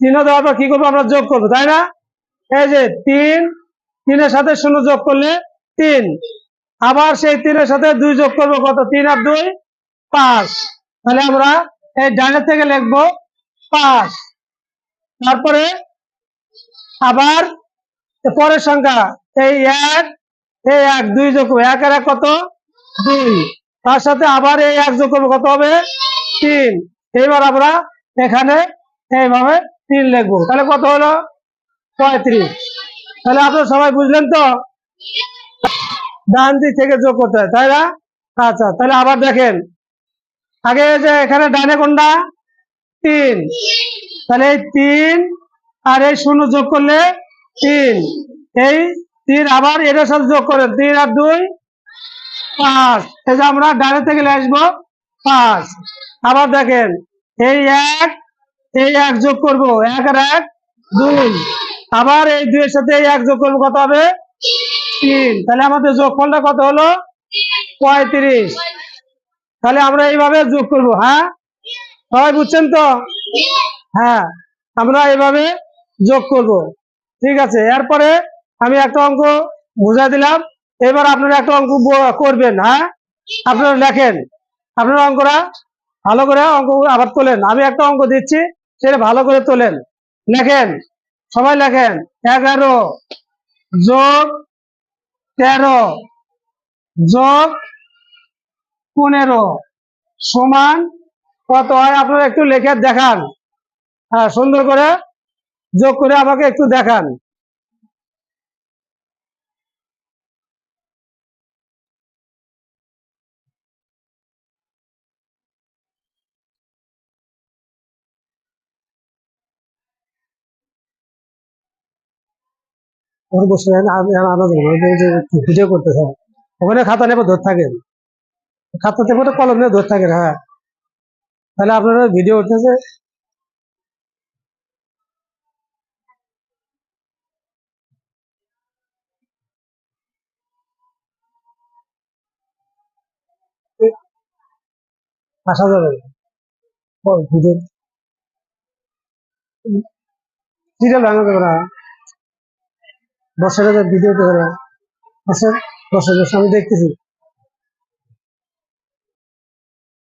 চিহ্ন দেওয়ার পর কি করবো আমরা যোগ করবো, তাই না? এই যে 3, 3-এর সাথে 0 যোগ করলে 3, আবার সেই 3-এর সাথে 2 যোগ করবো, কত? 3 আর 2 5। তাহলে আমরা এই ডানের থেকে লিখবো 5। তারপরে আবার পরের সংখ্যা এই 1, এই 1 2 যোগ করবো, 1 আর 1 কত? 2। তার সাথে আবার এই 1 যোগ করবো, কত হবে? 3। এইবার আমরা এখানে এইভাবে 3 লিখবো, তাহলে কত হলো? 35। তাহলে আপনারা সবাই বুঝলেন তো ডান দিক থেকে যোগ করতে হয়, তাই না? আচ্ছা, তাহলে আবার দেখেন, আগে যে এখানে ডানে কোনটা? 3, তাহলে এই 3 আর এই 0 যোগ করলে 3, এই 3 আবার এর সাথে যোগ করেন, 3 আর 2 5। এই যে আমরা ডানে থেকে আসবো 5। আবার দেখেন এই 1, এই 1 যোগ করবো, 1 আর 1 2। আবার এই 2 এর সাথে এই 1 যোগ করবো, কত হবে? 3। তাহলে আমাদের যোগফলটা কত হলো? 35। তাহলে আমরা এইভাবে যোগ করবো। হ্যাঁ, সবাই বুঝছেন তো? হ্যাঁ, আমরা এইভাবে যোগ করব। ঠিক আছে, এরপরে আমি একটা অঙ্ক বুঝাই দিলাম, এবার আপনারা একটা অঙ্ক করবেন। হ্যাঁ, আপনারা লেখেন, আপনারা অঙ্কটা ভালো করে অঙ্ক আবার তোলেন। আমি একটা অঙ্ক দিচ্ছি, সেটা ভালো করে তোলেন, লেখেন, সবাই লেখেন। 11 যোগ 13 যোগ 15 সমান কত হয়? আপনারা একটু লেখে দেখান। হ্যাঁ, সুন্দর করে যোগ করে আমাকে একটু দেখান। ওর বসে ভিডিও করতে হয়, ওখানে খাতা নেবে ধরে থাকেন, খাতা থেকে কলম নিয়ে ধরে থাকেন। হ্যাঁ, তাহলে আপনারা ভিডিও উঠতেছে। আসা যাবে ভিডিও সিরিয়াল ভাঙা যাবে না, বসে ভিডিও করে বসে বসে বসে আমি দেখতেছি।